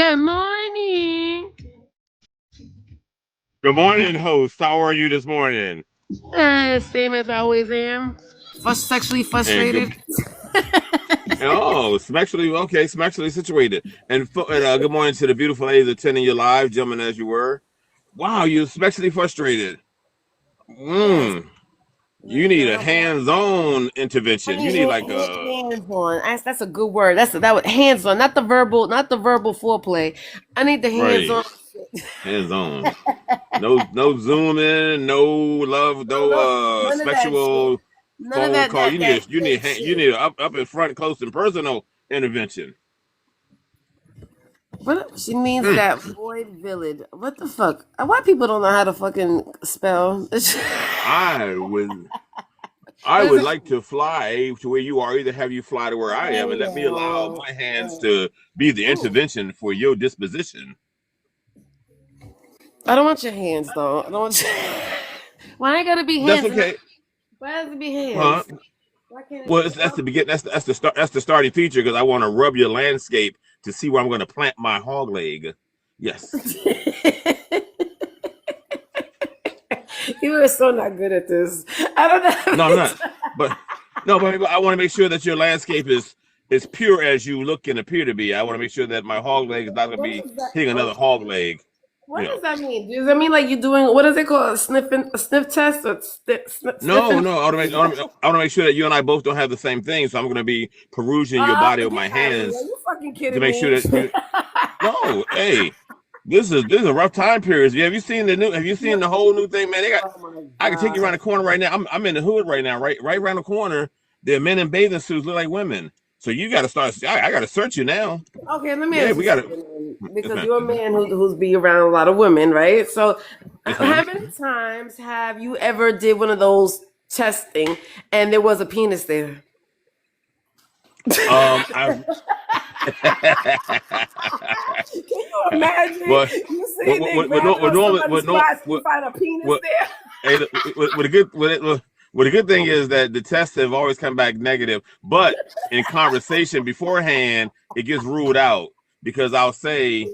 Good morning. Good morning, host. How are you this morning? Same as I always am. Sexually And frustrated. sexually okay, sexually situated. And good morning to the beautiful ladies attending your live, gentlemen, as you were. Wow, you're sexually frustrated. Yes. Mm, you need a hands-on I intervention. You need need like hands on. That's a good word. That was hands on, not the verbal foreplay. I need the hands right on. hands-on. No zooming, no love, No, no no, none of that shit. sexual None of phone that call. that You that need fake you shit. need up in front, close and personal intervention. What she means Mm. that void village. What the fuck? Why people don't know how to fucking spell? I would I What is would it? like to fly to where you are, either have you fly to where I am and let me allow Oh, my hands to be the intervention for your disposition. I don't want your hands though. I don't want. Why I gotta be That's hands? okay. Why has it be Huh? hands? Why can't it Well, be? that's the begin. That's the start. That's the starting feature because I want to rub your landscape to see where I'm going to plant my hog leg. Yes. You are so not good at this. I don't No, I'm know. not. But no, but I want to make sure that your landscape is pure as you look and appear to be. I want to make sure that my hog leg is not going to What be does that? hitting another hog leg. What does that mean? Does that mean like you're doing what is it called? A sniff test or No, sniffing? no. I want to make sure that you and I both don't have the same thing. So I'm going to be perusing your body with Get my out of here! Are hands you fucking to kidding make sure me? that you. No, hey, this is a rough time period. Have you seen the new? Have you seen the whole new thing, man? They got. Oh my I can take you around god. the corner right now. I'm in the hood right now, right around the corner. There are men in bathing suits look like women. So you got to start. I got to search you now. Okay, let me Yeah, ask you we got to. something. Yes, Because ma'am. you're a Yes, ma'am. man who's be around a lot of women, right? So, Yes, how ma'am. many times have you ever did one of those testing and there was a penis there? I. Can you imagine Well, you sitting there grabbing what on normally somebody's crotch and you find a penis what there? hey, what a good thing is that the tests have always come back negative, but in conversation beforehand, it gets ruled out because I'll say,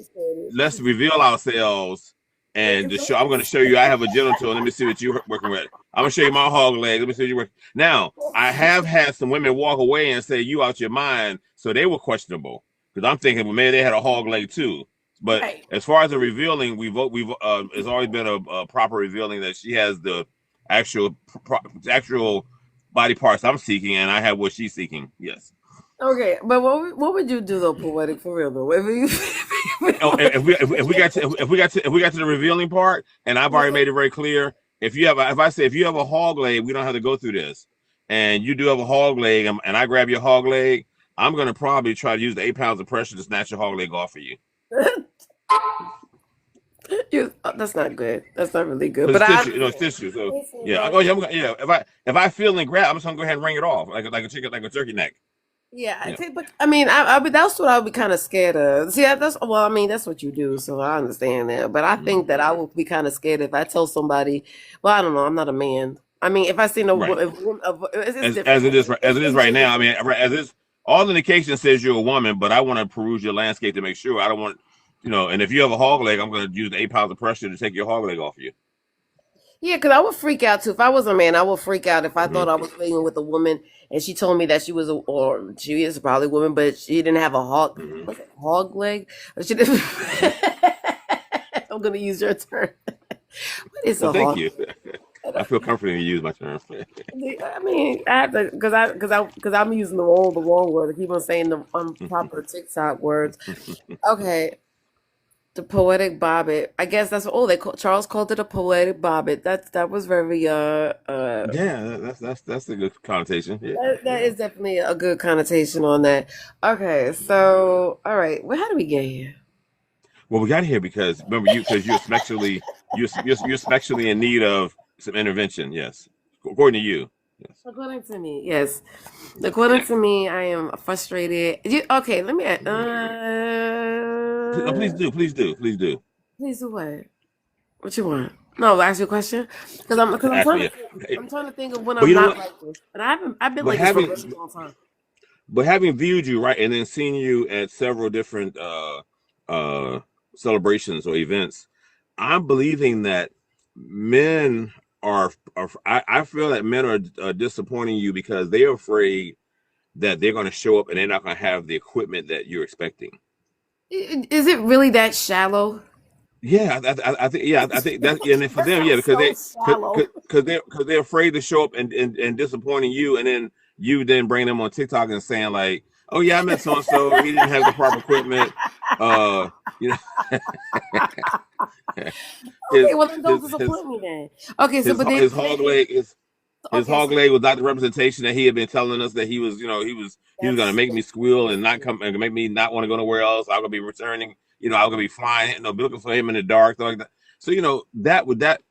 let's reveal ourselves and to show. I'm going to show you. I have a genital. Let me see what you're working with. I'm going to show you my hog leg. Let me see what you work. Now, I have had some women walk away and say you out your mind, so they were questionable because I'm thinking, well, maybe they had a hog leg too. But Right. as far as the revealing, we've it's always been a proper revealing that she has the actual actual body parts I'm seeking, and I have what she's seeking. Yes. Okay, but what would you do though, poetic for real though? If Oh, if we got to the revealing part, and I've already made it very clear. If I say if you have a hog leg, we don't have to go through this. And you do have a hog leg, and I grab your hog leg, I'm gonna probably try to use the 8 pounds of pressure to snatch your hog leg off of you that's not good. That's not really good. because But it's I tissue. You know, it's understand. tissue. So Listen, yeah. bro. Oh yeah. Yeah. If I feel and grab, I'm just gonna go ahead and wring it off like a chicken, like a turkey neck. Yeah, I Yeah. think, but I mean, that's what I would be kind of scared of. See, that's well, I mean, that's what you do, so I understand that. But I think that I Mm-hmm. would be kind of scared if I tell somebody, well, I don't know, I'm not a man. I mean, if I seen a, Right. it's As different. it is as it is It's right now. I different. mean, as it's all indication says you're a woman, but I want to peruse your landscape to make sure. I don't want, and if you have a hog leg, I'm going to use the 8 pounds of pressure to take your hog leg off of you. Yeah, because I would freak out too. If I was a man, I would freak out if I Mm-hmm. thought I was playing with a woman and she told me that she was or she is probably a woman, but she didn't have a hog, Mm-hmm. what's it, hog leg? Or she didn't. I'm gonna use your term. What is Well, a thank hog? you. I feel comfortable to use my term. I mean, I have to because I'm using the wrong word. I keep on saying the improper TikTok words. Okay, the poetic bobbit. I guess that's Charles called it a poetic bobbit. That was very Yeah, that's a good connotation. Yeah, that yeah. is definitely a good connotation on that. Okay, so all right, well, how do we get here? Well, we got here because remember because you're sexually in need of some intervention. Yes, according to you. Yes. According to me, yes. According to me, I am frustrated. Okay, let me. No, please do. Please do what? What you want? No, ask you a question because I'm Ask trying me. to think, I'm trying to think of when But I'm you know not what? like this, and I've been But like this for a having very long time. but having viewed you right and then seen you at several different celebrations or events, I'm believing that men I feel that men are disappointing you because they're afraid that they're going to show up and they're not going to have the equipment that you're expecting. Is it really that shallow? Yeah, I think yeah, I think that, and then for That them, yeah, sounds because so shallow. they're afraid to show up and disappointing you, and then you then bring them on TikTok and saying like, oh yeah, I met so and so, he didn't have the proper equipment, you know, Okay, his well then don't his his disappoint me then. Okay, so his but his hog leg his okay, hog so leg was not the representation that he had been telling us that he was, he was going to that's make me squeal and not crazy. come and make me not want to go nowhere else. I'm going to be returning, I'm going to be flying, be looking for him in the dark, stuff like that. So,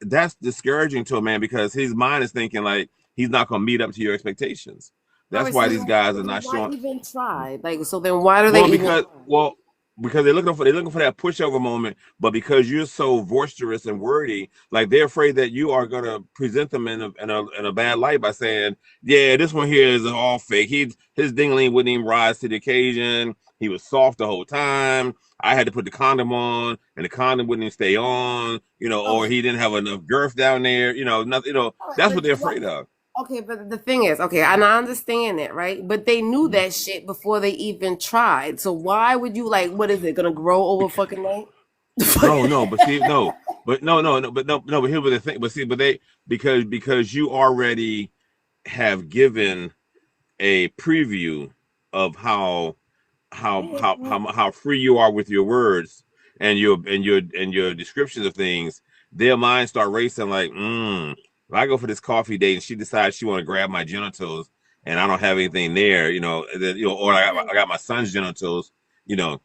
that's discouraging to a man because his mind is thinking like he's not going to meet up to your expectations. All That's right, so why then, these guys so are then not why showing. even try? Like, so then why do they Well, even because try? well, because they're looking for that pushover moment, but because you're so boisterous and wordy, like they're afraid that you are gonna present them in a bad light by saying, "Yeah, this one here is all fake. His dingling wouldn't even rise to the occasion. He was soft the whole time. I had to put the condom on, and the condom wouldn't even stay on, or Okay, he didn't have enough girth down there, nothing, all right, that's what but they're afraid of." okay, but the thing is, okay, and I understand that, right? But they knew Mhm. that shit before they even tried. So why would you like? What is it gonna grow over fucking night? No, no, but see, no, but no, no, no, but no, no, but here was the thing. But see, but they because you already have given a preview of how free you are with your words and your descriptions of things. Their minds start racing like, if I go for this coffee date and she decides she want to grab my genitals and I don't have anything there, or I got my son's genitals, you know,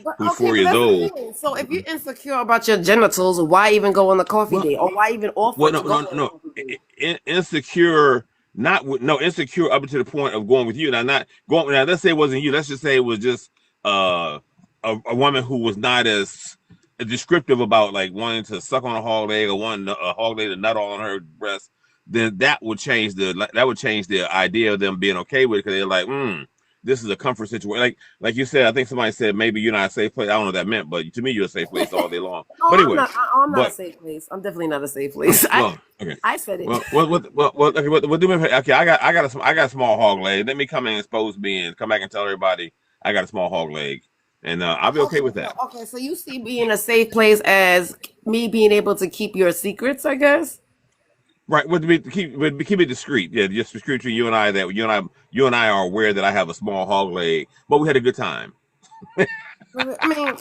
But who's okay, four but years that's the old. thing. So if you're insecure about your genitals, why even go on the coffee Well, date, or why even offer Well, to no, go no, on the no. coffee date? Insecure, not with, no insecure up to the point of going with you. Now, not going. Now, let's say it wasn't you. Let's just say it was just a woman who was not as descriptive about like wanting to suck on a hog leg or wanting a hog leg to nut all on her breast. Then that would change the idea of them being okay with it because they're like, this is a comfort situation. Like you said, I think somebody said maybe you're not a safe place. I don't know what that meant, but to me, you're a safe place all day long. But Oh, I'm anyway, not. I'm not a but safe place. I'm definitely not a safe place. well, okay. I said it. Okay, what do me? Okay, I got a small hog leg. Let me come and expose me and come back and tell everybody I got a small hog leg, and I'll be okay Okay, with so that. okay, so you see being a safe place as me being able to keep your secrets, I guess. Right? Keep it discreet. Yeah, just discreet between you and I. That you and I are aware that I have a small hog leg, but we had a good time. I mean,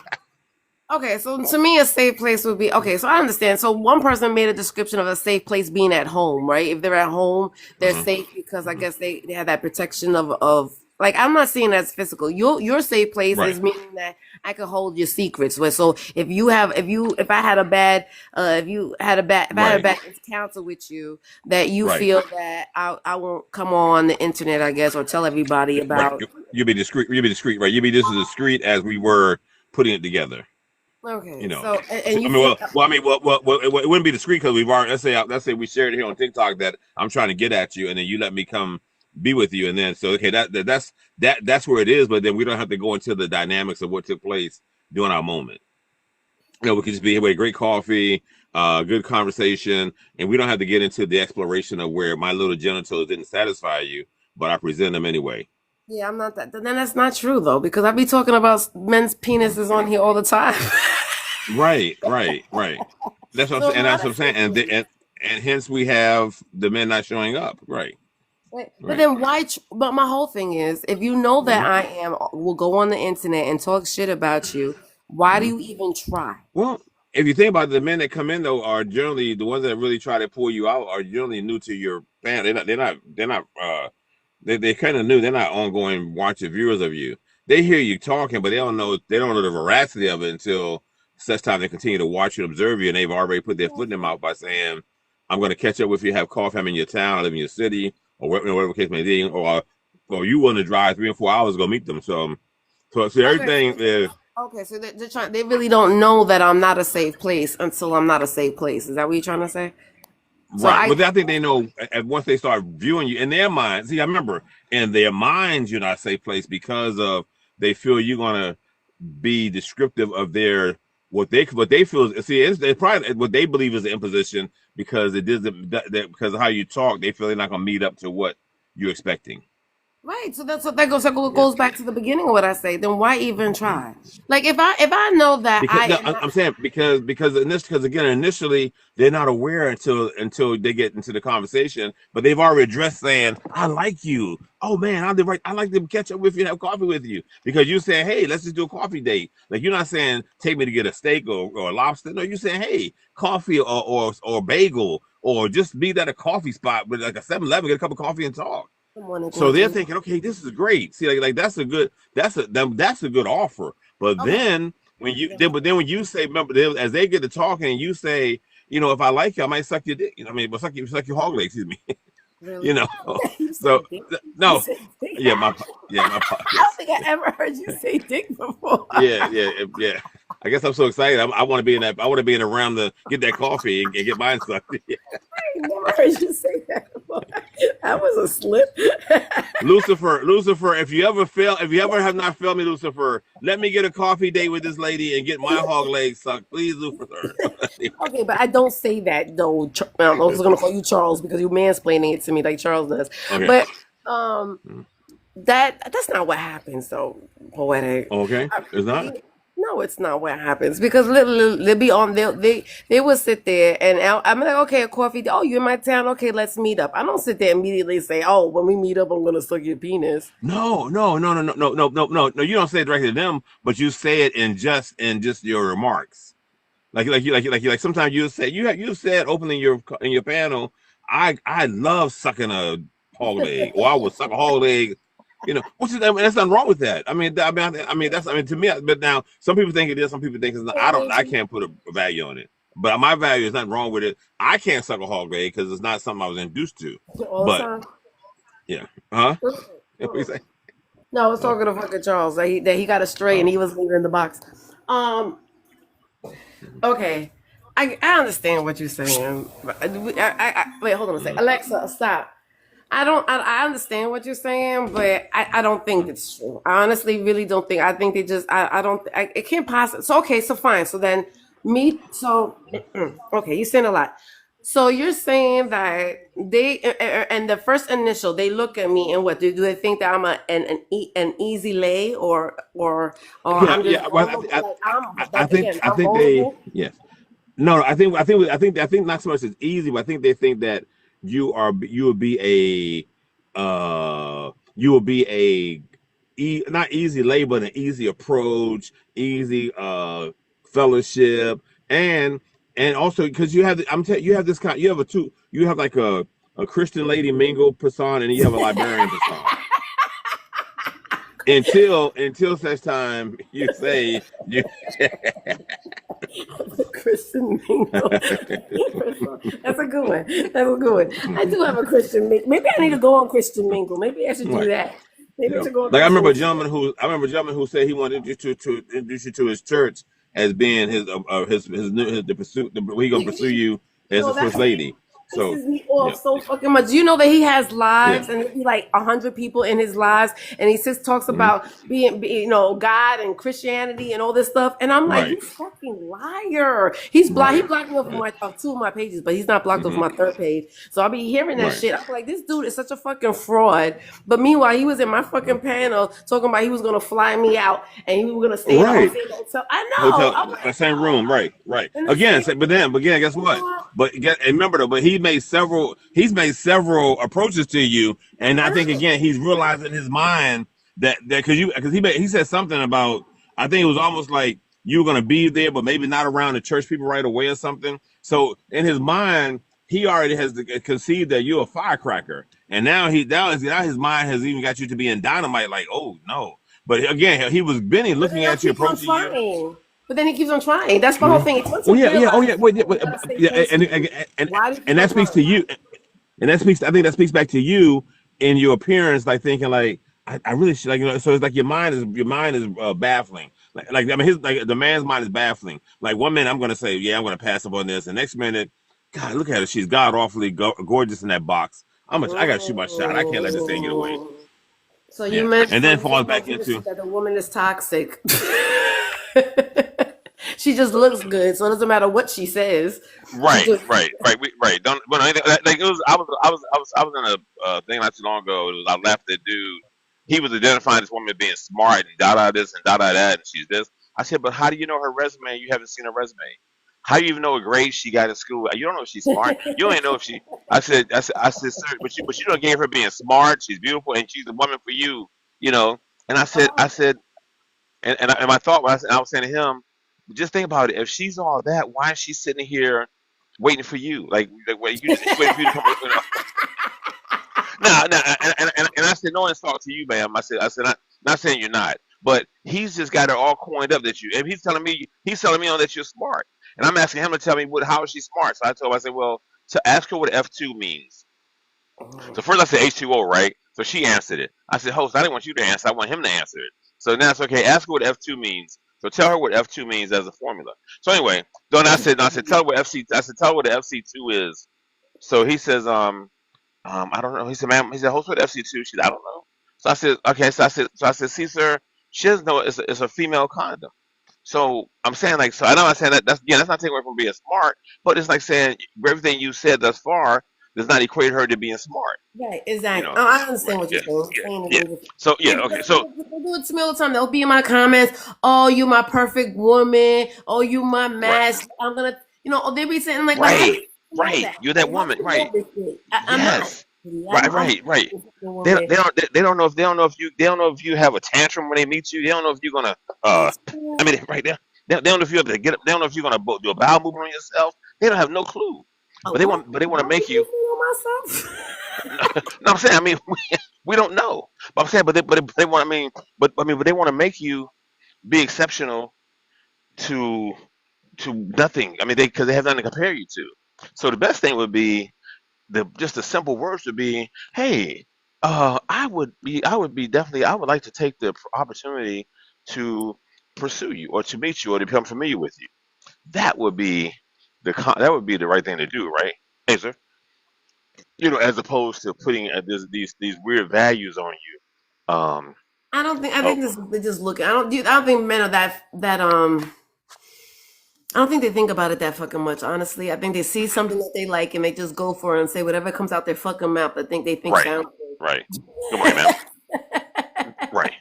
okay, so to me, a safe place would be okay. So I understand. So one person made a description of a safe place being at home, right? If they're at home, they're Uh-huh. safe because I guess they have that protection of like I'm not seeing that as physical. Your safe place Right, is meaning that I can hold your secrets. So if I had a bad if I had a right, bad encounter with you, that you right, feel that I won't come on the internet, I guess, or tell everybody right. about. You'll be discreet. You'll be discreet. Right. You'll be just as discreet as we were putting it together. You Okay, know. so So, and you I mean, feel it wouldn't be discreet because we've already let's say we shared it here on TikTok that I'm trying to get at you, and then you let me come be with you, and then so okay, that's where it is, but then we don't have to go into the dynamics of what took place during our moment. We could just be here with great coffee, good conversation, and we don't have to get into the exploration of where my little genitals didn't satisfy you, but I present them anyway. Yeah, I'm not that. Then that's not true though, because I be talking about men's penises on here all the time. Right, right, right. That's what I'm So saying. I'm And not that's a what I'm saying. safe place. And hence we have the men not showing up. Right, Right. But right. then why? But my whole thing is, if you know that Hmm. I am, will go on the internet and talk shit about you. Why do Hmm. you even try? Well, if you think about it, the men that come in though are generally the ones that really try to pull you out are generally new to your fan. They're kind of new. They're not ongoing watcher viewers of you. They hear you talking, but they don't know the veracity of it until such time they continue to watch you and observe you, and they've already put their foot in their mouth by saying, "I'm going to catch up with you, have coffee. I'm in your town, I live in your city, or whatever the case may be, or you want to drive 3 or 4 hours to go meet them." So Okay, everything is okay, so they're trying. They really don't know that I'm not a safe place until I'm not a safe place. Is that what you're trying to say? So right. I, But I think they know once they start viewing you in their minds. See, I remember in their minds, you're not a safe place because of they feel you're going to be descriptive of their what they feel is, see, it's probably what they believe is an imposition because it doesn't because of how you talk. They feel they're not gonna meet up to what you're expecting. Right. So that's what that goes. That Yeah. goes back to the beginning of what I say. Then why even try? Like if I know that Because no, I'm saying because again initially they're not aware until they get into the conversation, but they've already addressed saying I like you. Oh man, I like to catch up with you and have coffee with you because you saying hey let's just do a coffee date. Like you're not saying take me to get a steak or a lobster. No, you're saying hey coffee or bagel or just meet at a coffee spot with like a 7-Eleven, get a cup of coffee and talk. someone So going they're to thinking, okay, this is great. See, like that's a good offer. But okay. then when you say, remember, as they get to talking, and you say, if I like you, I might suck your dick. I mean, but suck your hog leg. Excuse me. Really? You So said dick. You no, said dick. my I yes, don't think I ever heard you say dick before. yeah. I guess I'm so excited. I want to be in that. I want to be in around to get that coffee and get mine sucked. I ain't never heard you say that before. That was a slip. Lucifer, if you ever have not failed me, Lucifer, let me get a coffee date with this lady and get my hog leg sucked, please, Lucifer. Okay, but I don't say that though. I was gonna call you Charles because you're mansplaining it to me like Charles does. Okay. But that's not what happens though. Poetic. Okay, it's not. No, it's not what happens because they'll be on they will sit there and I'm like okay a coffee oh you're in my town okay let's meet up. I don't sit there immediately say oh when we meet up I'm gonna suck your penis. No. You don't say it directly to them, but you say it in just your remarks. Like sometimes you say you said openly in your panel, I love sucking a hog leg, or I would suck a hog leg. Which is there's nothing wrong with that. I mean to me. But now some people think it is, some people think it's not. I can't put a value on it. But my value is nothing wrong with it. I can't suck a hog leg because it's not something I was induced to. All the time? Yeah, what you say? No, I was talking to fucking Charles that he got a stray and he was leaving in the box. Okay, I understand what you're saying. Wait, hold on a second. Alexa, stop. I understand what you're saying, but I don't think it's true. I honestly really don't think. I think they just. It can't possibly. So okay, so fine. So then okay, you're saying a lot. So you're saying that they and the first initial they look at me and what do they think that I'm an easy lay or I'm just Well, I think they vulnerable. yes. No, I think not so much as easy, but I think they think that you will be not easy labor, but an easy approach, easy fellowship, and also because you have you have this kind, you have like a Christian lady mingle persona and you have a librarian persona. Until such time you say you Christian mingle. That's a good one. That's a good one. I do have a Christian mingle. Maybe I need to go on Christian mingle. Maybe I should do that. Maybe I should go on like I remember a Christian gentleman who said he wanted to introduce you to his church as being his the pursuit he gonna pursue you as the first lady. So pisses me off so fucking much. You know that he has lives and there'd be like 100 people in his lives, and he just talks about being God and Christianity and all this stuff. And I'm like, you fucking liar. He's blocked. He blocked me off two of my pages, but he's not blocked off my third page. So I'll be hearing that shit. I'm like, this dude is such a fucking fraud. But meanwhile, he was in my fucking panel talking about he was gonna fly me out and he was gonna stay in the hotel. I know. Hotel, same room, right. Again, but guess what? But remember though, but he's made several approaches to you, and I think again he's realized in his mind that because he said something about, I think it was almost like you were gonna be there, but maybe not around the church people right away or something. So in his mind, he already has conceived that you're a firecracker, and now his mind has even got you to be in dynamite. Like, oh no! But again, he was Benny looking at you, approaching you. But then he keeps on trying. That's the whole thing. And that speaks to you, and I think that speaks back to you in your appearance, like thinking like I really should, like so it's like your mind is baffling. Like I mean the man's mind is baffling. Like one minute I'm gonna say I'm gonna pass up on this, and next minute, God, look at her, she's god awfully gorgeous in that box. I gotta shoot my shot. I can't let this thing get away. So you mentioned, and then falls back into that the woman is toxic. She just looks good, so it doesn't matter what she says. She Right, just right, right. Right. Don't. But like it was. I was in a thing not too long ago. It was, I laughed at dude. He was identifying this woman being smart and da da this and da da that, and she's this. I said, but how do you know her resume? You haven't seen her resume. How do you even know what grade she got in school? You don't know if she's smart. You don't even know if she. I said, sir, but you don't give her being smart. She's beautiful and she's a woman for you. You know. And I said, and my thought was, I was saying to him, just think about it. If she's all that, why is she sitting here waiting for you? Like wait, you just she waiting for you to come. You know? No, no. And I said, no insult to you, ma'am. I said, not saying you're not, but he's just got it all coined up that you. And he's telling me on that you're smart, and I'm asking him to tell me how is she smart. So I told him, I said, well, to ask her what F2 means. So first I said H2O, right? So she answered it. I said, host, I didn't want you to answer. I want him to answer it. So now it's okay. Ask her what F2 means. So tell her what F2 means as a formula. So anyway, then I said, tell her what FC. I said, tell her what the FC2 is. So he says, I don't know. He said, ma'am. He said, host what FC2. She said, I don't know. So I said, okay. So I said, see, sir, she doesn't know it's a female condom. So I'm saying like, so I know I'm saying that's not taking away from being smart, but it's like saying everything you said thus far does not equate her to being smart. right, You exactly. know, Oh, I understand right? what you're Yeah, saying. yeah, Saying yeah. it So yeah, because okay. So they do it to me all the time. They'll be in my comments. Oh, you my perfect woman. Oh, you my right, match. I'm gonna, they'll be saying like, but how do right, you know right. that? You're Like, that how do woman, you right? know this shit? I'm not. Yes, I'm right. a woman. They don't know if they don't know if you have a tantrum when they meet you. They don't know if you're gonna I mean right there. They don't know if you have to get up. They don't know if you're gonna do a bowel movement on yourself. They don't have no clue. Oh, what? But they want to How do make you you. feel myself? No, I'm saying. I mean, we don't know. But I'm saying, but they want. But they want to make you be exceptional to nothing. I mean, because they have nothing to compare you to. So the best thing would be just the simple words would be, "Hey, I would be definitely, I would like to take the opportunity to pursue you or to meet you or to become familiar with you." That would be that would be the right thing to do, right? Hey, sir. As opposed to putting these weird values on you. I don't think. I Oh, think they just look. I don't think men are that. I don't think they think about it that fucking much. Honestly, I think they see something that they like and they just go for it and say whatever comes out their fucking mouth. They think right, sounds right. Good morning, ma'am. Right,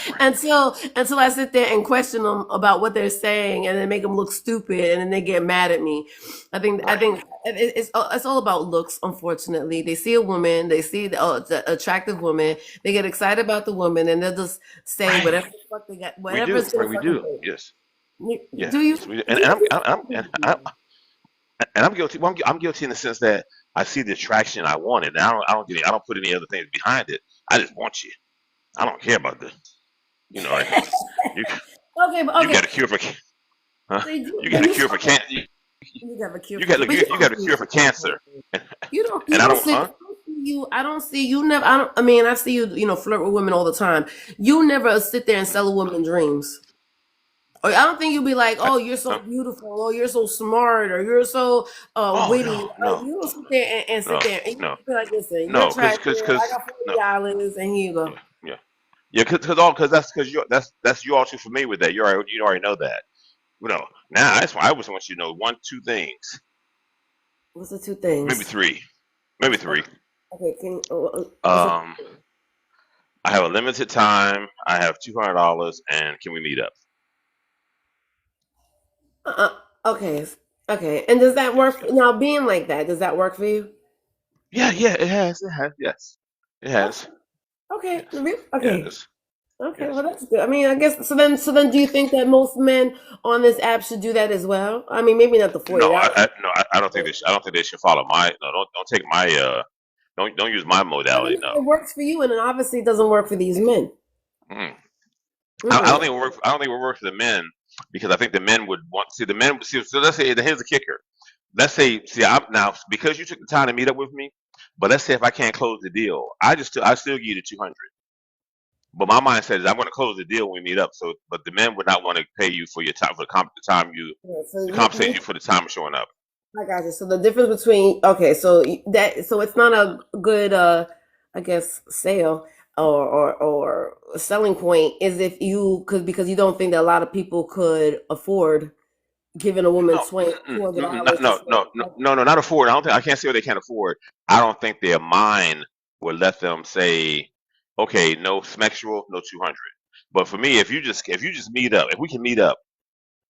right, until I sit there and question them about what they're saying and then make them look stupid and then they get mad at me. I right, think it's all about looks. Unfortunately, they see a woman, they see the attractive woman, they get excited about the woman, and they'll just say right. whatever the fuck they got, We do, whatever's right? gonna We fucking do. say. Yes, Do you? yes. We do. Do you? And I'm guilty. Well, I'm guilty in the sense that I see the attraction I want it. And I don't put any other things behind it. I just want you. I don't care about the, like you, Okay, but you okay. got a cure for, huh? So You do got a you cure for fuck cancer. you have a cure You for got but you you got don't a do cure for cancer, you and I don't don't, sit huh? I don't see you never I mean I see you flirt with women all the time. You never sit there and sell a woman dreams. Or I don't think you'll be like, I, oh, you're so no. beautiful, oh, you're so smart, or you're so Oh witty. no, no, You don't sit there and no, sit there and you no, be like, listen, you're no. attractive. I got No. $40, and here you go. Yeah, yeah, yeah. Because that's you that's you all too familiar with that. You already know that. Now that's why I always want you to know one, two things, What's the two maybe things? three, maybe three. Okay, what's the Um, I have a limited time. I have $200, and can we meet up? okay, okay. And does that Yes. work now? Being like that, does that work for you? Yeah, yeah. It has. Yes, it has. Okay, Yes, yeah, it okay, is. okay. Yes. Well, that's good. I mean, I guess so. Then, do you think that most men on this app should do that as well? I mean, maybe not the No, $40. no. I don't think I don't think they should follow my. No, don't take my. Don't use my But modality. No. it works for you, and it obviously doesn't work for these men. Mm. I don't Hmm. think it will work. I don't think it will work for the men because I think the men would want see the men. See, so let's say here's the kicker. Let's say I'm now because you took the time to meet up with me, but let's say if I can't close the deal, I still give you the 200. But my mindset is I'm going to close the deal when we meet up. So, but the men would not want to pay you for your time for the time you Yeah, so to compensate you for the time of showing up. I got you. So the difference between so it's not a good I guess sale. or a selling point is if you could, because you don't think that a lot of people could afford giving a woman No, two hundred no, dollars to say, no, not afford. I can't say what they can't afford. I don't think their mind would let them say, okay, no sexual, no 200. But for me, if you just meet up, if we can meet up,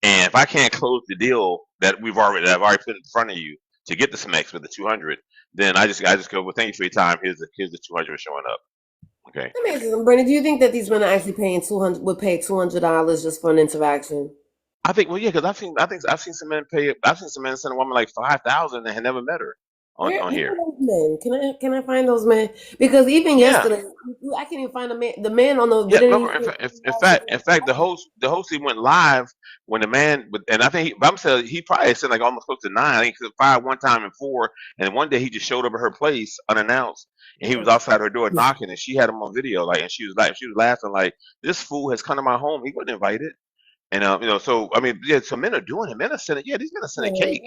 and if I can't close the deal that I've already put in front of you to get the smex with the 200, then I just go, well, thank you for your time. Here's the 200 showing up. Okay. let me ask you something, Brandon. Do you think that these men are actually paying 200, would pay $200 just for an interaction? I think, well, yeah, because I've seen some men pay. I've seen some men send a woman like 5,000 and had never met her Where on are here. those men? Can I find those men? Because even Yeah, yesterday, I can't even find a man. The man on the yeah. didn't No, even say in fact, the host he went live when the man, and I think I'm saying he probably sent like almost close to nine. I think he said five one time and four, and one day he just showed up at her place unannounced, and he was outside her door knocking, and she had him on video, like, and she was laughing like, this fool has come to my home. He wasn't invited, and so I mean, yeah, so men are doing it. Men are sending, yeah, these men are sending cake.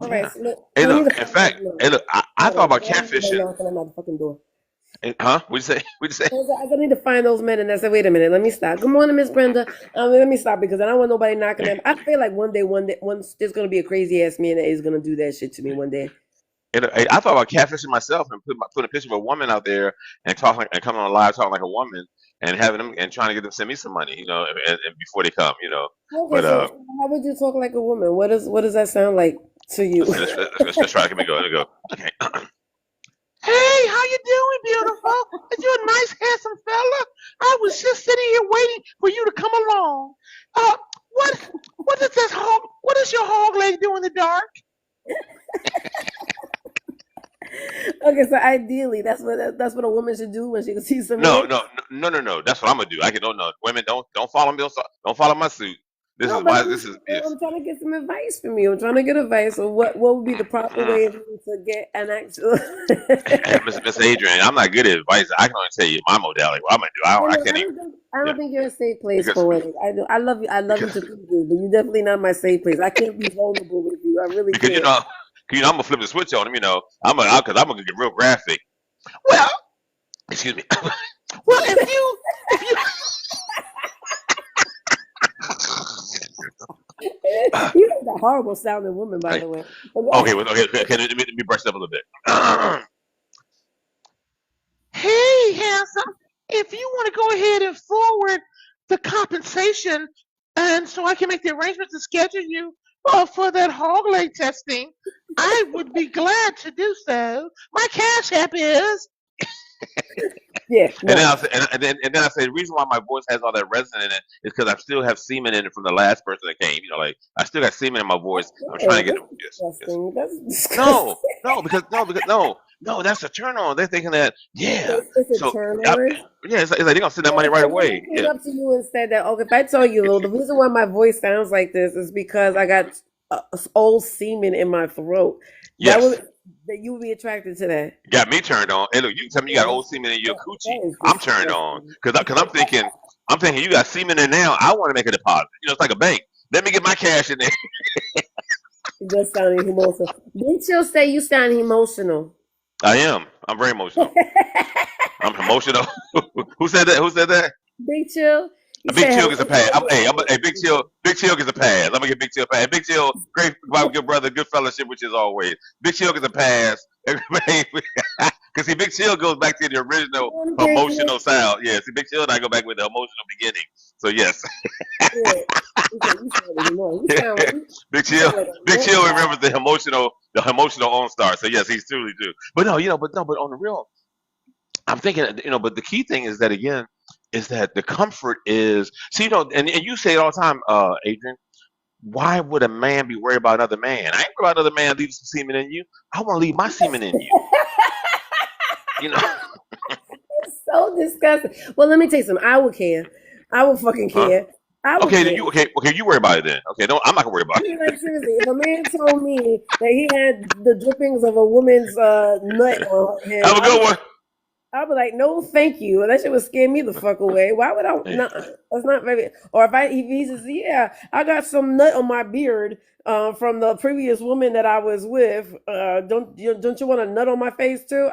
All right, Yeah. so let, Hey, I need look. to In find those fact, men. hey, look. I Hold thought on, about I don't need catfishing. knocking on my fucking door. Huh? What'd you say? What'd you say? I need to find those men, and I said, "Wait a minute, let me stop." Good morning, Miss Brenda. Let me stop because I don't want nobody knocking them. I feel like one day, once there's gonna be a crazy ass man that is gonna do that shit to me one day. I thought about catfishing myself and putting a picture of a woman out there and talking and coming on live talking like a woman and having them and trying to get them to send me some money, and before they come, Okay, But so how would you talk like a woman? What does that sound like to you? let's try. Let me go. Let me go. Okay. Hey, how you doing, beautiful? You're a nice, handsome fella. I was just sitting here waiting for you to come along. Uh, what what is this hog? What does your hog leg do in the dark? Okay, so ideally, that's what a woman should do when she can see some No, man. no, no, no, no. That's what I'm gonna do. I can no women don't follow me. Don't follow my suit. This No, is but why this is yes. I'm trying to get some advice from you. I'm trying to get advice on what would be the proper Mm. way of me to get an actual. Miss Adrian, I'm not good at advice. I can only tell you my modality. What I'm gonna do. I can't even. I Yeah, don't think you're a safe place, because Poetic. I do. I love you. I love you because to pieces, but you're definitely not my safe place. I can't be vulnerable with you. I really because can't. I'm gonna flip the switch on him. I'm gonna get real graphic. Well, excuse me. Well, if you You're a horrible sounding woman, by okay, the way. okay, let me brush it up a little bit. Hey, handsome, if you want to go ahead and forward the compensation, and so I can make the arrangements to schedule you for that hog leg testing, I would be glad to do so. My cash app is. Yeah, And then no. I say the reason why my voice has all that resonance in it is because I still have semen in it from the last person that came. Like I still got semen in my voice. I'm trying Ew, to get that's them. Yes, yes. disgusting. That's disgusting. No, that's a turn on. They're thinking that, yeah. It's a So turn I, on. yeah, it's like they're gonna send that Yeah, money right so what if away. I came Yeah. up to you and said that, okay, if I tell you, the reason why my voice sounds like this is because I got old semen in my throat. That Yes. would that you would be attracted to that. Got me turned on. Hey, look, you tell me you got old semen in your coochie. That is I'm turned on disgusting. because I'm thinking you got semen in now. I want to make a deposit. It's like a bank. Let me get my cash in there. It does sound emotional. Didn't you say you sound emotional? I am. I'm very emotional. Big I'm emotional. Who said that? Who said that? Chill. You A Big said Chill hello. gets a pass. Hey, Big Chill gets a pass. I'm gonna get Big Chill a pass. Big Chill, great, my good brother, good fellowship, which is always. Big Chill gets a pass. Because see, Big Chill goes back to the original Big Chill. emotional sound. Yeah, see, Big Chill and I go back with the emotional beginning. So yes, Yeah. You sound anymore. Big You Chill, sound like a Big rock Chill star. remembers the emotional on star. So yes, he's truly do. But no, but on the real, I'm thinking, but the key thing is that again, is that the comfort is see, and you say it all the time, Adrian. Why would a man be worried about another man? I ain't worried about another man leaving some semen in you. I want to leave my semen in you. You know, So disgusting. Well, let me tell you something. I would care. I would fucking huh? care. I would Okay, then care. okay, you worry about it then. Okay, don't I'm not gonna worry about I mean, like seriously, if a man told me that he had the drippings of a woman's nut it. on him, Have a good one. I'd be like, no, thank you. That shit would scare me the fuck away. Why would I? Hey, No, that's not very. Or if he says, yeah, I got some nut on my beard from the previous woman that I was with. Don't you want a nut on my face too?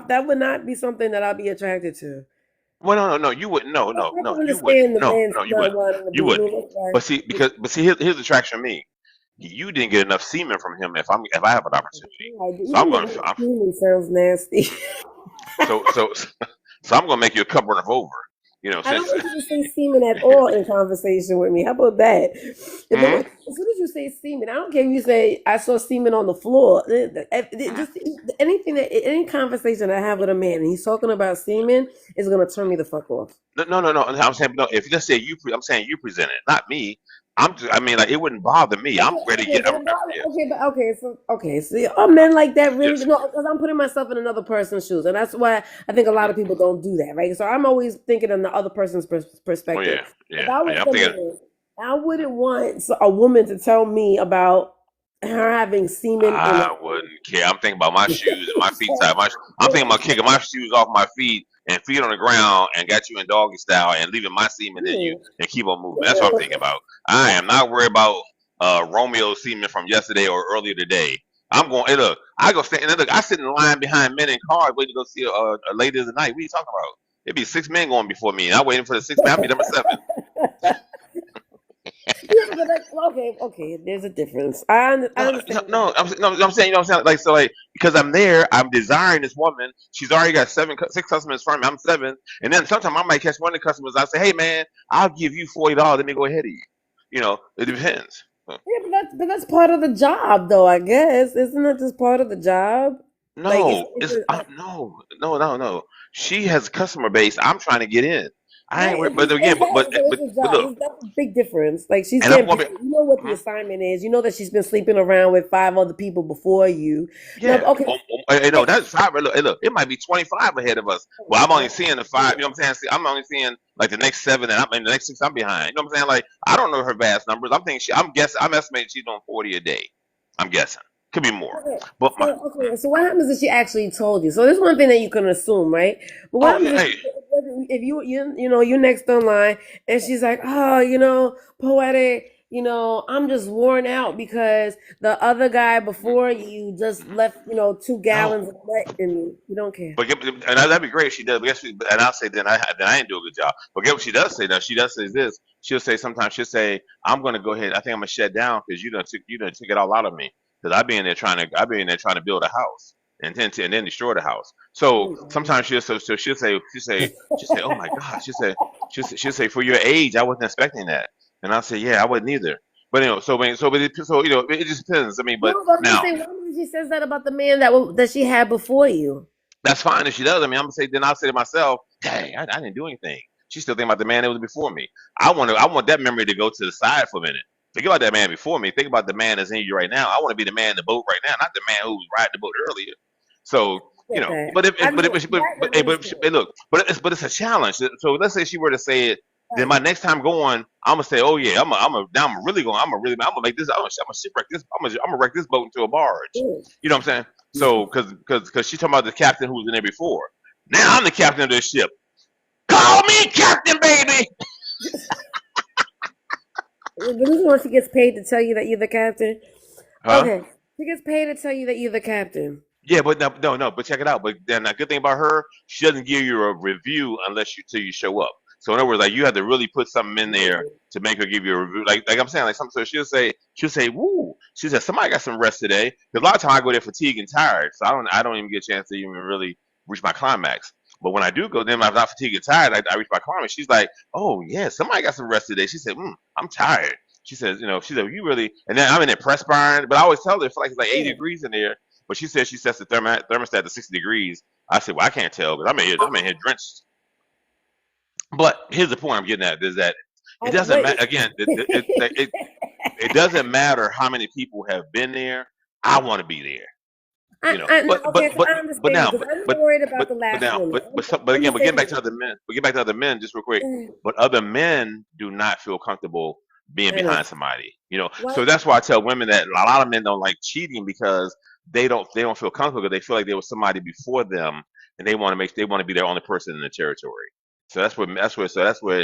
That would not be something that I'd be attracted to. Well, no, you wouldn't. No, I no, no, can you wouldn't. understand the No, man's no, you not wouldn't. wanting to You be wouldn't. me. That's why. But see, here's the attraction to me. You didn't get enough semen from him. If I have an opportunity, so I'm Even going. the human sounds nasty. So so so I'm gonna make you a cupboard of over. You know, I don't since. want you to say semen at all in conversation with me. How about that? Mhm. As soon as you say semen, I don't care if you say I saw semen on the floor. Just anything that any conversation I have with a man and he's talking about semen is gonna turn me the fuck off. No. I'm saying no. If you just say you, I'm saying you present it, not me. I mean, like it wouldn't bother me. I'm ready to get. Yeah, So are men like that really? yes. No, because I'm putting myself in another person's shoes, and that's why I think a lot of people don't do that, right? So I'm always thinking in the other person's Oh perspective. yeah, If yeah. I was I'm the thinking. man, I wouldn't want a woman to tell me about her having semen in I wouldn't care. I'm thinking about my shoes and my feet side. I'm thinking about kicking my shoes off my feet and feet on the ground and got you in doggy style and leaving my semen in you and keep on moving. That's what I'm thinking about. I am not worried about Romeo's semen from yesterday or earlier today. I'm going. Hey, look, I go stand. Look, I sit in line behind men in cars waiting to go see a lady of the night. What are you talking about? It'd be 6 men going before me, and I'm waiting for the 6 men. I'll be number 7. Yeah, but that's okay. There's a difference. I No, understand. I'm saying, you know what I'm saying? Like, so, like, because I'm there, I'm desiring this woman. She's already got 6 customers from me. I'm 7. And then sometimes I might catch one of the customers. I say, hey, man, I'll give you $40. Let me go ahead of you. You know, it depends. Yeah, but that's part of the job, though. I guess isn't that just part of the job? Like No, no. She has a customer base. I'm trying to get in. I ain't, right. but again, So it's a but job. look, That's a big difference. Like she's and I'm getting going paid. to be, You know what the mhm, assignment is. You know that she's been sleeping around with 5 other people before you. No, yeah. okay. No, that's 5. Look, hey, look, it might be 25 ahead of us. Well, I'm only seeing the 5. You know what I'm saying? See, I'm only seeing like the next 7, and I'm in the next 6. I'm behind. You know what I'm saying? Like I don't know her vast numbers. I'm thinking I'm guessing. I'm estimating she's doing 40 a day. I'm guessing. Could be more. Okay. But my So what happens if she actually told you? So there's one thing that you can assume, right? But what oh happens yeah, hey, if you're next online and she's like, oh, poetic, I'm just worn out because the other guy before you just left, 2 gallons no. of wet in me. You don't care. And that'd be great if she does. But and I'll say then I didn't do a good job. But get what she does say now. She does say this. She'll say sometimes she'll say, "I'm going to go ahead. I think I'm gonna shut down because you done took it all out of me because I be in there trying to build a house and then destroy the house. So Mm-mm. sometimes she'll say, oh my God, she'll say for your age I wasn't expecting that, and I'll say yeah I wasn't either. But it just depends. I mean, but No, but I'm just now saying, what happens if she says that about the man that she had before you? that's fine if she does. I mean, I'll say to myself, dang, I didn't do anything. She's still thinking about the man that was before me. I want that memory to go to the side for a minute. Think about that man before me. Think about the man that's in you right now. I want to be the man in the boat right now, not the man who was riding the boat earlier. So, Get that. but I but mean, if, that I hey, understand. but look, but it's a challenge. So let's say she were to say it, then Right. my next time going, I'm gonna say, oh yeah, now I'm gonna make this, I'm gonna shipwreck this, I'm gonna wreck this boat into a barge. Mm. You know what I'm saying? So, because she talking about the captain who was in there before. Now I'm the captain of this ship. Call me captain, baby. But this is when she gets paid to tell you that you're the captain. Huh? Okay. She gets paid to tell you that you're the captain. Yeah, but no. But check it out. But then the good thing about her, she doesn't give you a review unless till you show up. So in other words, like you have to really put something in there to make her give you a review. Like I'm saying, like something. So she'll say, woo. She said somebody got some rest today. Because a lot of times I go there fatigued and tired, so I don't even get a chance to even really reach my climax. But when I do go, then I'm not fatigued and tired. I reach my climax. She's like, oh yeah, somebody got some rest today. She said, I'm tired. She said, you really. And then I'm in there press barn, but I always tell her it's like 80 Yeah. degrees in there. But she said she sets the thermostat to 60 degrees. I said, well, I can't tell because I'm in here drenched. But here's the point I'm getting at is that it doesn't Wait. matter. Again, it doesn't matter how many people have been there. I want to be there. No, okay, so I But understand you now, because I'm not worried about but the but last now, woman. but I'm again, just but getting back saying. to other men, just real quick. But other men do not feel comfortable being I know. behind somebody. What? So that's why I tell women that a lot of men don't like cheating because they don't feel comfortable because they feel like there was somebody before them and they want to be their only person in the territory. So that's where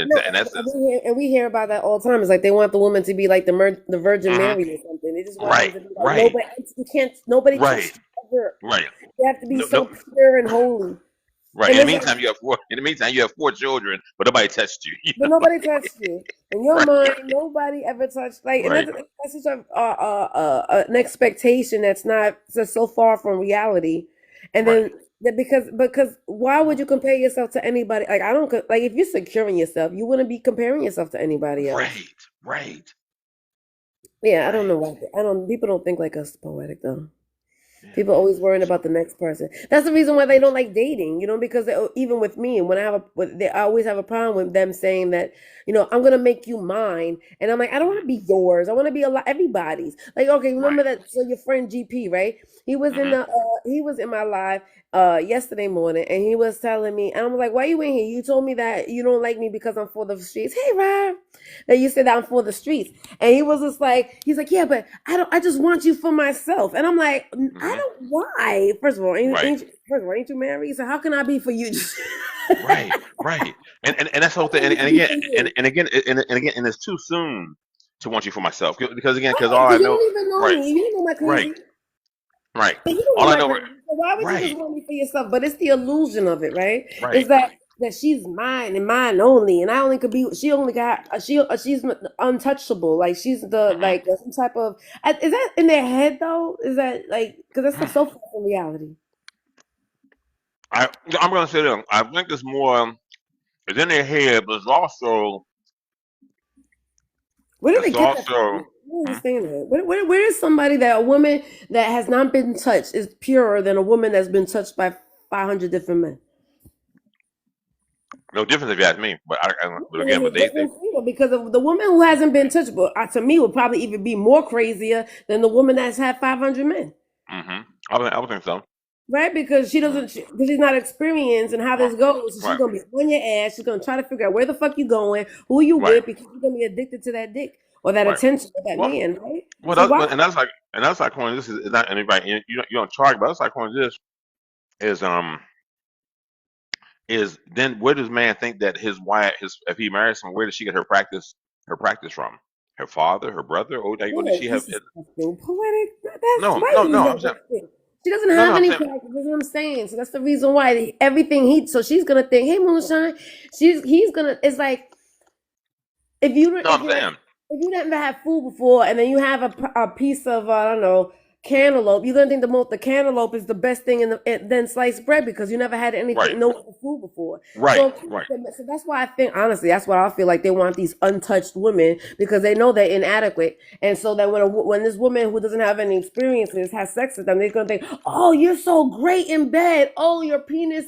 No, in essence, we hear about that all the time. It's like they want the woman to be like the Virgin hmm Mary or something. They just want them right, to be like right, nobody. You can't. Nobody right, touched you ever. right. You have to be No, so no, pure and holy. Right. And In the it's like, meantime, you have four. In the meantime, you have four children, but nobody touched you. but nobody touched you. In your Right. mind, nobody ever touched. Like, and Right. that's such an expectation that's not that's so far from reality. And Right. then that because why would you compare yourself to anybody? Like, I don't like if you're securing yourself, you wouldn't be comparing yourself to anybody else. Right. Right. Yeah, I don't know Right. why. I don't. People don't think like us, poetic though. Yeah. People always worrying about the next person. That's the reason why they don't like dating, because even with me, when I always have a problem with them saying that, I'm gonna make you mine, and I'm like, I don't want to be yours. I want to be everybody's. Like, okay, Right. remember that? So your friend GP, right? Mm-hmm. He was in my live yesterday morning, and he was telling me, and I'm like, why you in here? You told me that you don't like me because I'm for the streets. Hey, Rob, that you said that I'm for the streets. And he was just like, he's like, yeah, but I just want you for myself. And I'm like, I Mm-hmm. don't, why? First of all, Right. ain't you married? So how can I be for you? Right. Right. And that's the How whole thing. can I And be again, for you? and it's too soon to want you for myself because Right, all I because you know. don't even know Right. me. You don't know my Right. crazy. Right. But you don't All know I my know. crazy. So why would you just Right. want me for yourself? But it's the illusion of it, right? Right. It's that she's mine and mine only, and I only could be. She only got she's untouchable. Like she's the Mm-hmm. like some type of. Is that in their head though? Is that like because that's so far from reality? I I'm gonna say that I think it's more. It's in their head, but Where did they it's get that also. from? I don't Hmm? understand that. Where is somebody that a woman that has not been touched is purer than a woman that's been touched by 500 different men? No difference if you ask me. But And again, it's but a different feel because of the woman who hasn't been touched, but to me would probably even be more crazier than the woman that's had 500 men. hmm I would think so. Right? Because because she's not experienced and how Right. this goes. So she's Right. gonna be on your ass. She's gonna try to figure out where the fuck you going, who you Right. with, because you're gonna be addicted to that dick or that Right. attention of that Well, man, right? well, So why? and that's like when this is not anybody. You don't charge, but that's like when this is is then where does man think that his wife his if he marries someone, where does she get her practice from? Her father, her brother, or did Yeah, she have this is disgusting. Poetic. That's no why no he's no that I'm saying thing. She doesn't no have I'm any saying practice. That's what I'm saying. So that's the reason why everything so she's gonna think, hey, Moonshine. He's gonna. It's like if you no I'm saying if you never had food before and then you have a piece of I don't know cantaloupe, you're gonna think the cantaloupe is the best thing than sliced bread because you never had right no other food before. right right So that's why I think honestly that's why I feel like they want these untouched women because they know they're inadequate, and so that when this woman who doesn't have any experiences has sex with them, they're gonna think, oh, you're so great in bed. Oh, your penis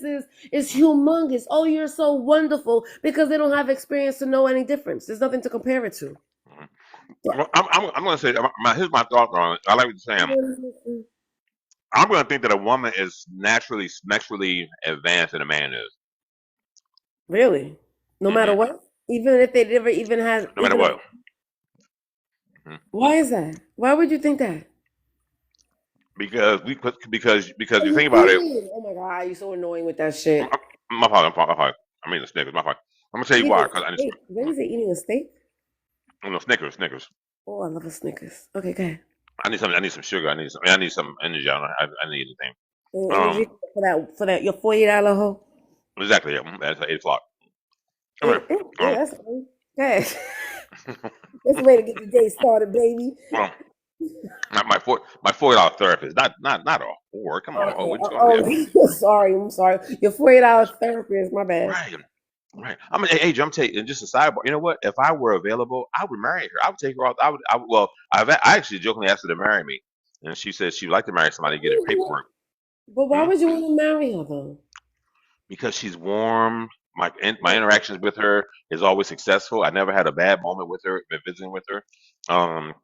is humongous. Oh, you're so wonderful because they don't have experience to know any difference. There's nothing to compare it to. Mhm. Well, I'm going to say here's my thought on it. I like what you're saying. I'm going to think that a woman is naturally sexually advanced than a man is. Really? No matter Hmm. what? Even if they never even had No matter what. Mhm. why is that? Why would you think that? Because Oh, you you think about it. eating? Oh my god, you're so annoying with that shit. My fault. I mean the Snickers. My fault. I'm gonna tell you Eating why. a Because I need some. steak. Did you say eating a steak? No, Snickers. Oh, I love a Snickers. Okay, go ahead. I need some sugar. I need some energy. I need anything. Energy for that your $48 hoe. Exactly. Yeah. That's 8 o'clock. Anyway, Yeah, um, that's fine. Okay. That's the way to get the day started, baby. well, my $40 therapist. Not a whore. Come on. Oh, Okay. what you gonna do? Sorry. I'm sorry. Your $48 therapist. My bad. Right. Right. I mean, hey, I'm telling you, and just a sidebar. You know what? If I were available, I would marry her. I would take her out. Well, I actually jokingly asked her to marry me, and she said she would like to marry somebody to get her paperwork. But why Hmm? would you want to marry her though? Because she's warm. My interactions with her is always successful. I never had a bad moment with her. Been visiting with her. Um,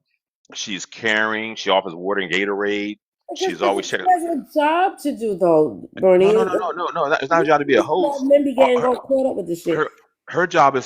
she's caring. She offers water and Gatorade. She's Because always she checking. has a job to do, though, No, Bernie. no, no, no, no, no. It's not her job to be a That host. men be getting Her, all caught up with this shit. her her job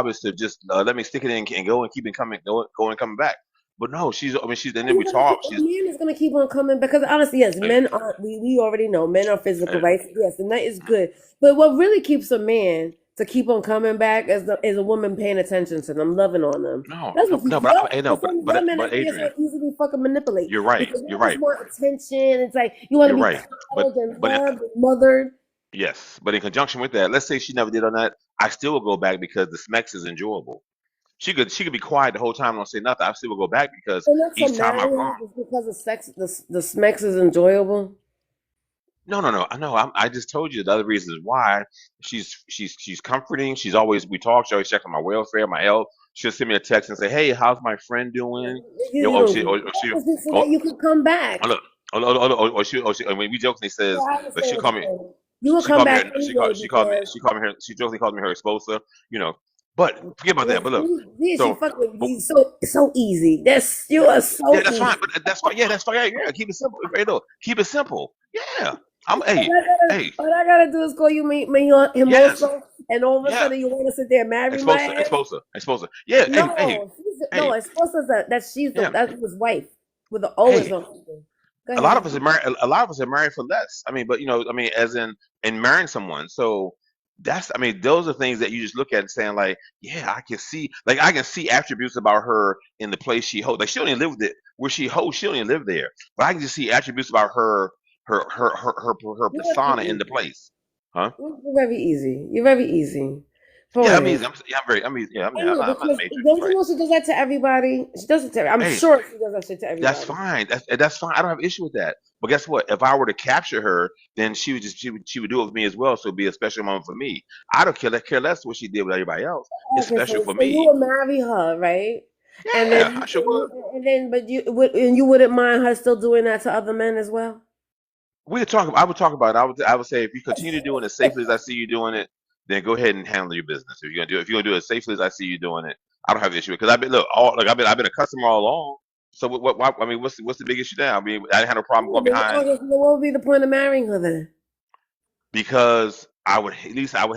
is to just let me stick it in and go and keep it coming, go and coming back. But no, she's and then we talk. A She's man is gonna keep on coming because honestly, yes, hey, men are. We already know men are physical, hey, right? Yes, and that is good. But what really keeps a man to keep on coming back is a woman paying attention to them, loving on them. no, That's no, what no, keeps but y'all. I For know, some men, I but think it's so Adrian, easy to fucking manipulate you're right, because you're y'all just right, want attention. It's like you want to you're be right. cuddled and But loved and mothered. Yes, but in conjunction with that, let's say she never did on that, I still will go back because the smex is enjoyable. She could be quiet the whole time, and don't say nothing. I still will go back because So not to each time I've marry her gone. just because the sex, the smex is enjoyable. No, no, no. I know. I just told you the other reasons why. She's comforting. She's always we talk. She always checking my welfare, my health. She'll send me a text and say, "Hey, how's my friend doing?" You don't do Or she, that so that oh, you could come oh, back. look, or she. I mean, we jokingly So says, I like understand she what called you're me. saying. You would She come called me back her. anyway because She called me her. She jokingly called me her exposer. You know, but forget about that. But look, she so. fuck with But, you so easy. That's you yeah, are yeah, so that's fine. easy. But that's fine. Yeah, that's fine. Yeah, keep it simple. Hey, look, keep it simple. Yeah, I'm. All I gotta, Hey, all I gotta do is call you him yes, also, and all of a yeah. sudden you want to sit there and marry my Exposer, ass. exposer, exposer. Yeah, No, no, hey, it's supposed to that she's yeah, that's his wife with the O is hey. on something. Go A lot of ahead. us are married. A lot of us are married for less. I mean, but I mean, as in marrying someone. So that's. I mean, those are things that you just look at and saying like, yeah, I can see. Like I can see attributes about her in the place she holds. Like she don't even live there. Where she holds, she don't even live there. But I can just see attributes about her You're very persona in the easy. place. Huh? You're very easy. You're very easy. Yeah, I mean, Poetic. I'm very. I mean, yeah, I know I'm not because the Matrix, don't you right? know she does that to everybody? She does it to. I'm Hey, sure she does that shit to that's everybody. fine. That's fine. I don't have an issue with that. But guess what? If I were to capture her, then she would do it with me as well. So it'd be a special moment for me. I don't care less what she did with everybody else. It's Okay, special so for you me. would marry her, right? And Yeah, then I sure would. but you would and you wouldn't mind her still doing that to other men as well. We could talk. I would talk about it. I would say if you continue doing it as safely as I see you doing it, then go ahead and handle your business. If you're gonna do it as safely as I see you doing it, I don't have an issue because I've been look all like I've been a customer all along. So I mean, what's the big issue now? I mean, I didn't have no problem Yeah, going but behind okay, so what would be the point of marrying her then? because I would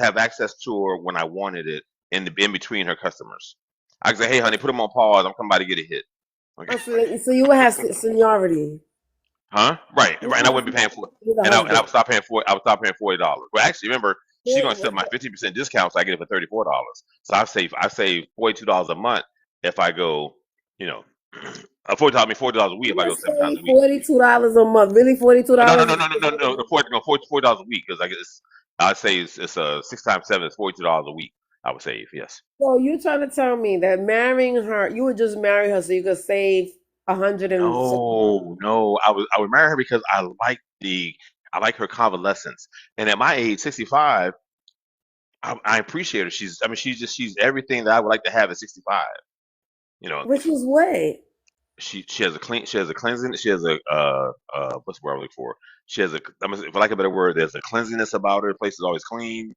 have access to her when I wanted it in between her customers. I could say, hey, honey, put them on pause. I'm coming by to get a hit. Okay, Oh, so you would have seniority. huh? Right, You right. And I would have wouldn't be paying for it. seniority with a And I husband. would stop paying for. I would stop paying $40. Well, actually, remember, she's Yeah, gonna accept my 15% discount, so I get it for $34. So I save $42 a month if I go, you know, $40 a week if you I would go 7 times a save week. $42 a month. Really, No, no, $42? no, no, no, no, no. The 40, no, $40 a week because I guess I'd say it's 6 times 7 is $42 a week. I would save, yes. So you trying to tell me that marrying her, you would just marry her so you could save 100 and No, no. I would marry her because I like her convalescence. And at my age, 65, I appreciate her. I mean she's everything that I would like to have at 65. You know, which is what? she has a cleansing, she has a what's the word I'm looking for? She has a I mean, if I like a better word, there's a cleanliness about her. The place is always clean.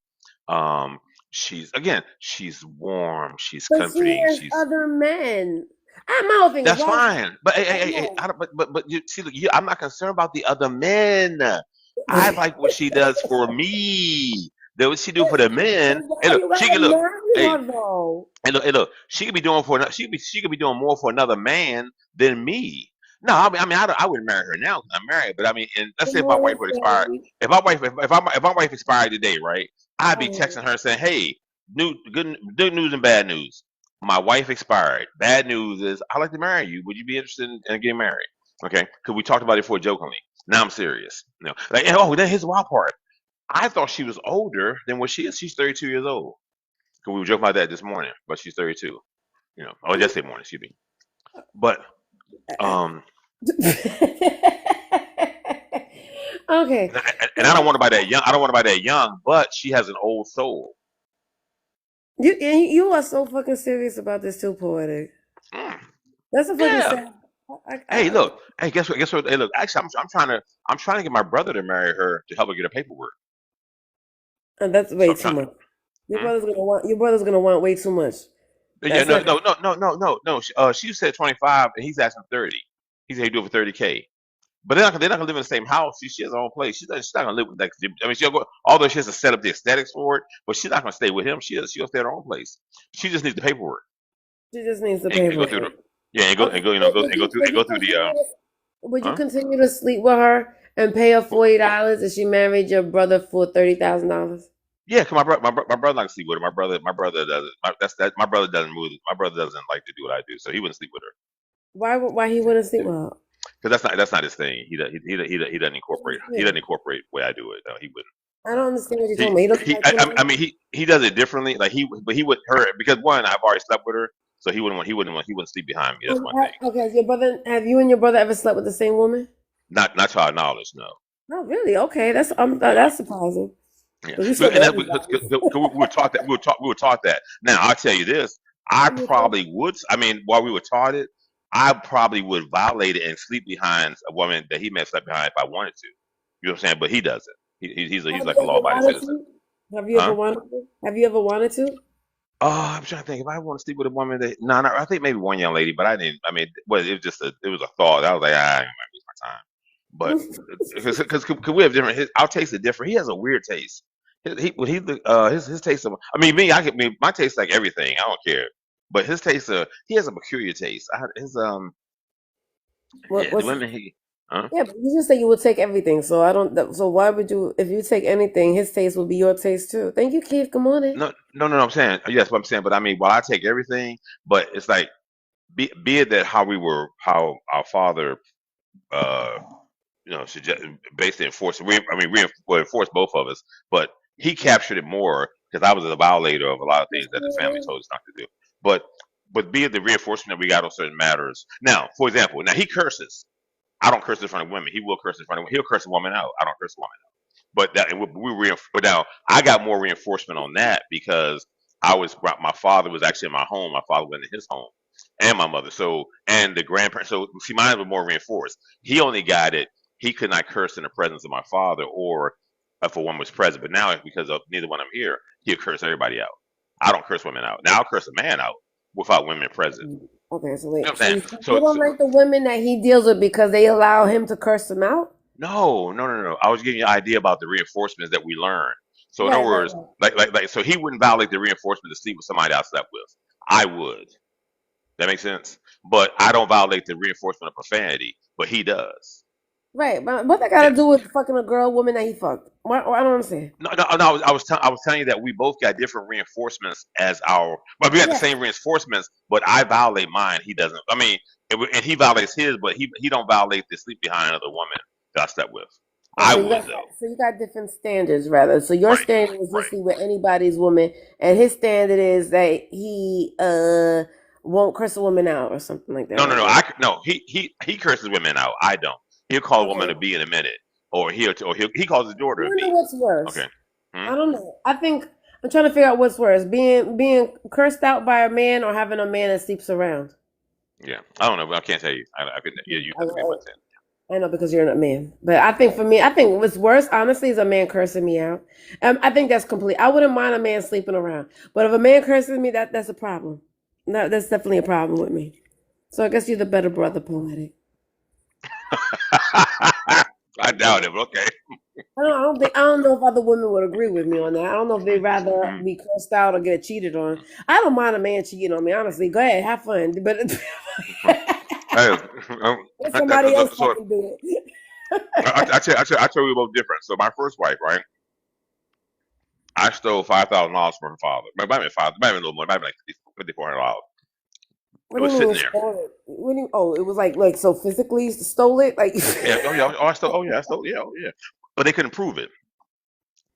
Um she's warm, she's But she comforting, has she's other men. My whole thing is that's why. fine. But hey, No. I don't, but you see, look, I'm not concerned about the other men. I like what she does for me. That what she do for the But men. Hey, why look, you she gotta can look. marry Hey, her though? she could be doing she could be doing more for another man than me. No, I wouldn't marry her now 'cause I'm married. But I mean, and let's You say if my wife wanna would expire, say, if my wife expired today, right? I'd be uh, texting her saying, "Hey, good news and bad news. My wife expired. Bad news is I like to marry you. Would you be interested in getting married?" Okay, because we talked about it before jokingly. Now I'm serious. Like, and, oh, then here's the wild part. I thought she was older than what she is. She's 32 years old. 'Cause we were joking about that this morning, but she's 32. Or yesterday morning, excuse me. But um, okay. and I don't want to buy that young. I don't want to buy that young, but she has an old soul. You are so fucking serious about this too, poetic. Mm, That's a fucking yeah. sad. Hey, look. Hey, guess what? Guess what? Hey, look. Actually, I'm trying to get my brother to marry her to help her get her paperwork. And that's So way I'm too trying. much. Hmm? Your brother's gonna want way too much. Yeah, That's no, not no, no, no, no, no, no. She said 25, and he's asking 30. He said he'd do it for 30K. But they're not gonna live in the same house. She has her own place. She's not gonna live with like. I mean, she'll go. Although she has to set up the aesthetics for it, but she's not gonna stay with him. She'll stay at her own place. She just needs the paperwork she just needs the and go paperwork. through the yeah Okay, so and go through the would you huh? continue to sleep with her and pay her $40 if she married your brother for $30,000? Yeah, cause my brother not sleep with her. My brother doesn't. My brother doesn't move. My brother doesn't like to do what I do, so he wouldn't sleep with her. Why he wouldn't sleep with her? Because that's not his thing. He doesn't incorporate the way I do it. No, he wouldn't. I don't understand what you're talking He about. He doesn't he. like I women. mean, he does it differently. Like but he would her because one, I've already slept with her, so he wouldn't sleep behind me. That's one thing. Okay, have you and your brother ever slept with the same woman? Not to our knowledge, no. No, really. Okay, Yeah. that's surprising. Yeah, Because we slept and with that everybody. we were taught that we were taught that. Now I'll tell you this: I probably would. I mean, while we were taught it, I probably would violate it and sleep behind a woman that he may have slept behind if I wanted to. You know what I'm saying? But he doesn't. He's Have like you a ever law-abiding wanted citizen, to? Have you ever huh? wanted to? Have you ever wanted to? Oh, I'm trying to think. If I want to sleep with a woman that no, I think maybe one young lady, but I didn't. I mean, well, it was a thought. I was like, I ain't gonna waste my time. But because we have different, our taste is different. He has a weird taste. His taste of, I mean, me, my taste like everything. I don't care. But his taste, he has a peculiar taste. What, Yeah, the what's women he, huh? Yeah, but you just say you would take everything. So I don't. So why would you? If you take anything, his taste will be your taste too. Thank you, Keith. Good morning. No. I'm saying yes, what I'm saying. But I mean, while I take everything, but it's like be it that how our father uh suggest, basically enforce. I mean, enforce both of us, but he captured it more because I was a violator of a lot of things that the family told us not to do. But be it the reinforcement that we got on certain matters. Now, for example, now he curses. I don't curse in front of women. He will curse in front of women. He'll curse a woman out. I don't curse a woman. But that but now I got more reinforcement on that because my father was actually in my home. My father was in his home, and my mother. So and the grandparents. So see, mine was more reinforced. He only got it. He could not curse in the presence of my father or if a woman was present. But now because of neither one I'm here, he'll curse everybody out. I don't curse women out. Now I'll curse a man out without women present. Okay, so You know wait. what I'm So saying? you don't like the women that he deals with because they allow him to curse them out? No. I was giving you an idea about the reinforcements that we learn. So in other Right, right, words, right. so he wouldn't violate the reinforcement to sleep with somebody I slept with. I would. That makes sense. But I don't violate the reinforcement of profanity, but he does. Right, but what that got Yeah. to do with fucking a girl, woman that he fucked? I don't understand. No. I was telling you that we both got different reinforcements as our. But we got the Yeah. same reinforcements, but I violate mine. He doesn't. I mean, and he violates his, but he don't violate the sleep behind another woman that I slept with. Oh, I would though. so you got different standards rather. So your Right. standard is just Right. sleep with anybody's woman, and his standard is that he won't curse a woman out or something like that, I No. guess. No. He curses women out. I don't. He'll call a woman Okay. a B in a minute, or he calls his I daughter a wonder B. what's worse. Okay. Hmm? I don't know. I think I'm trying to figure out what's worse: being cursed out by a man or having a man that sleeps around. Yeah. I don't know. But I can't tell you. I could. Yeah. You I, have to be my I, ten. I know because you're not a man, but I think for me, I think what's worse, honestly, is a man cursing me out. I think that's complete. I wouldn't mind a man sleeping around, but if a man curses me, that's a problem. No, that's definitely a problem with me. So I guess you're the better brother, poetic. I doubt it. But okay. I don't know if other women would agree with me on that. I don't know if they'd rather Mm. be cursed out or get cheated on. I don't mind a man cheating on me, honestly. Go ahead, have fun, but Hey, let somebody else so fucking do it. I tell you both different. So my first wife, right? I stole $5,000 from her father. Might have been five. Might have been a little more. Might have been like $5,400. What It do you was mean sitting you there. stole it? What do you, oh, it was like so physically stole it? Like Yeah. Oh yeah. Oh, I stole. Oh yeah. I stole. Yeah. Oh yeah. But they couldn't prove it.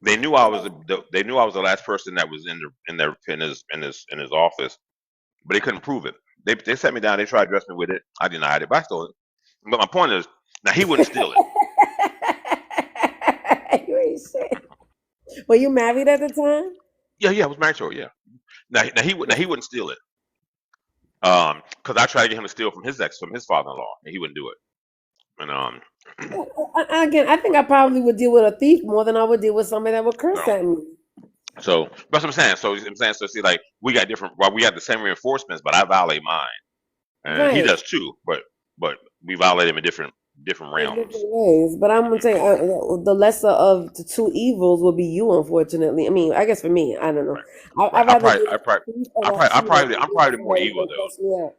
They knew I was. They knew I was the last person that was in his office, but they couldn't prove it. They sat me down. They tried to dress me with it. I denied it, but I stole it. But my point is, now he wouldn't steal it. You ain't shit. Were you married at the time? Yeah. I was married to her. Yeah. Now he wouldn't steal it. Because I tried to get him to steal from his father-in-law, and he wouldn't do it. And Again, I think I probably would deal with a thief more than I would deal with somebody that would curse no. at me. So that's what I'm saying. So I'm saying, so see, like we got different. Well, we have the same reinforcements, but I violate mine, and he Right. does too. But we violate him in different In realms. different ways. But I'm gonna say the lesser of the two evils will be you, unfortunately. I mean, I guess for me, I don't know. Right. I'd rather deal I with probably, a thief or a cheater I'm than probably more somebody evil that though. cursed me out.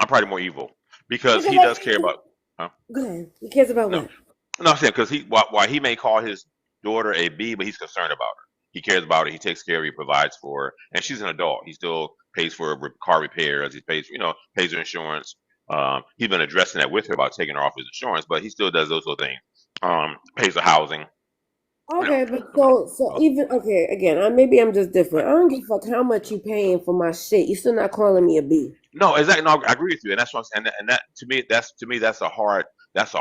I'm probably more evil because Because he I does care think, about. Huh? go ahead. He cares about No, what? no, I'm saying because while he may call his daughter a B, but he's concerned about her. He cares about her. He takes care of her. He provides for her, and she's an adult. He still pays for her car repairs. He pays, pays her insurance. He's been addressing that with her about taking her off his insurance, but he still does those little things. Pays her housing. Okay, but so even okay, again, maybe I'm just different. I don't give a fuck how much you paying for my shit. You still not calling me a B. No, exactly. No, I agree with you, and that's what I'm saying. And that to me that's a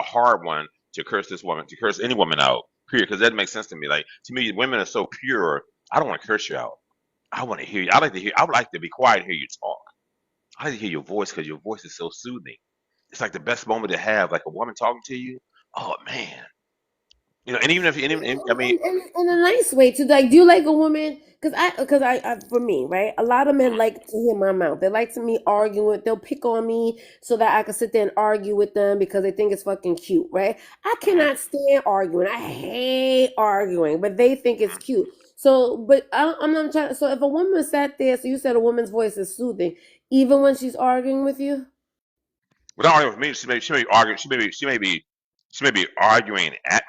hard one to curse this woman, to curse any woman out. Period. Because that makes sense to me. Like to me, women are so pure. I don't want to curse you out. I want to hear you. I like to hear. I would like to be quiet and hear you talk. I like to hear your voice because your voice is so soothing. It's like the best moment to have, like a woman talking to you. Oh man, and even if, I mean, In a nice way to like. Do you like a woman? Because for me, right? A lot of men like to hear my mouth. They like to me arguing. They'll pick on me so that I can sit there and argue with them because they think it's fucking cute, right? I cannot stand arguing. I hate arguing, but they think it's cute. So, but I'm not trying. So, if a woman sat there, so you said a woman's voice is soothing, even when she's arguing with you. without arguing with me, she may be arguing. She may be arguing at.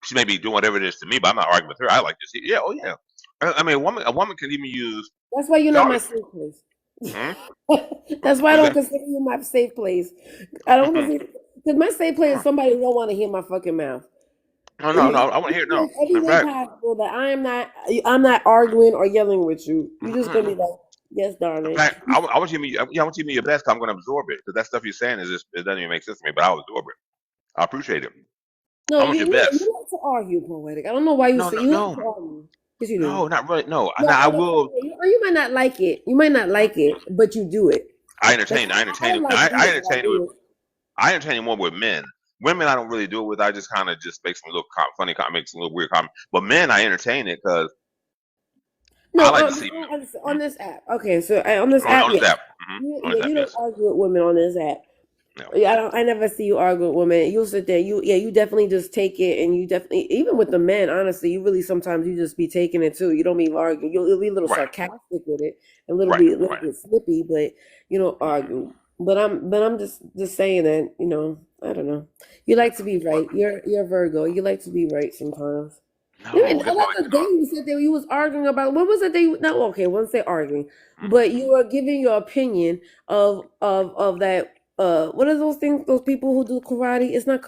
She may be doing whatever it is to me, but I'm not arguing with her. I like to see. Yeah, oh yeah. I mean, a woman can even use. That's why you're not my Sorry. safe place. Hmm? That's why I What's don't that? consider you my safe place. I don't consider because my safe place is somebody who don't want to hear my fucking mouth. No, no, no. You I want to hear it. No. make every In way fact, possible that I'm not arguing or yelling with you. You're just gonna be like, yes, in darling. fact, I want you to be. Yeah, I want you to be your best. 'Cause I'm going to absorb it because that stuff you're saying is just it doesn't even make sense to me. But I'll absorb it. I appreciate it. No, I want your best. you like to argue, Poetic. I don't know why you No, say no, you like no, to argue. Yes, you do. no, not really. No. No, Now I okay, will. you might not like it. You might not like it, but you do it. I Like entertain. I I entertain don't it. like I doing it, but I entertain it with. do it. I entertain it more with men. Women, I don't really do it with. I just kind of just make some little funny comments, some little weird comments. But men, I entertain it because I No, like to see on this app. Okay, so on this app, on this yes. app. On this Yeah, app, you don't yes. argue with women on this app. No. Yeah, I never see you argue with women. You'll sit there. You definitely just take it, and you definitely even with the men. Honestly, you really sometimes you just be taking it too. You don't be arguing. You'll be a little Right. sarcastic with it, a Right. little Right. bit snippy, but you don't argue. But I'm just saying that I don't know. You like to be right. You're a Virgo. You like to be right sometimes. No, that's not The day you said that you was arguing about what was it that you no okay, I won't say arguing, but you were giving your opinion of that what are those things those people who do karate? It's not karate.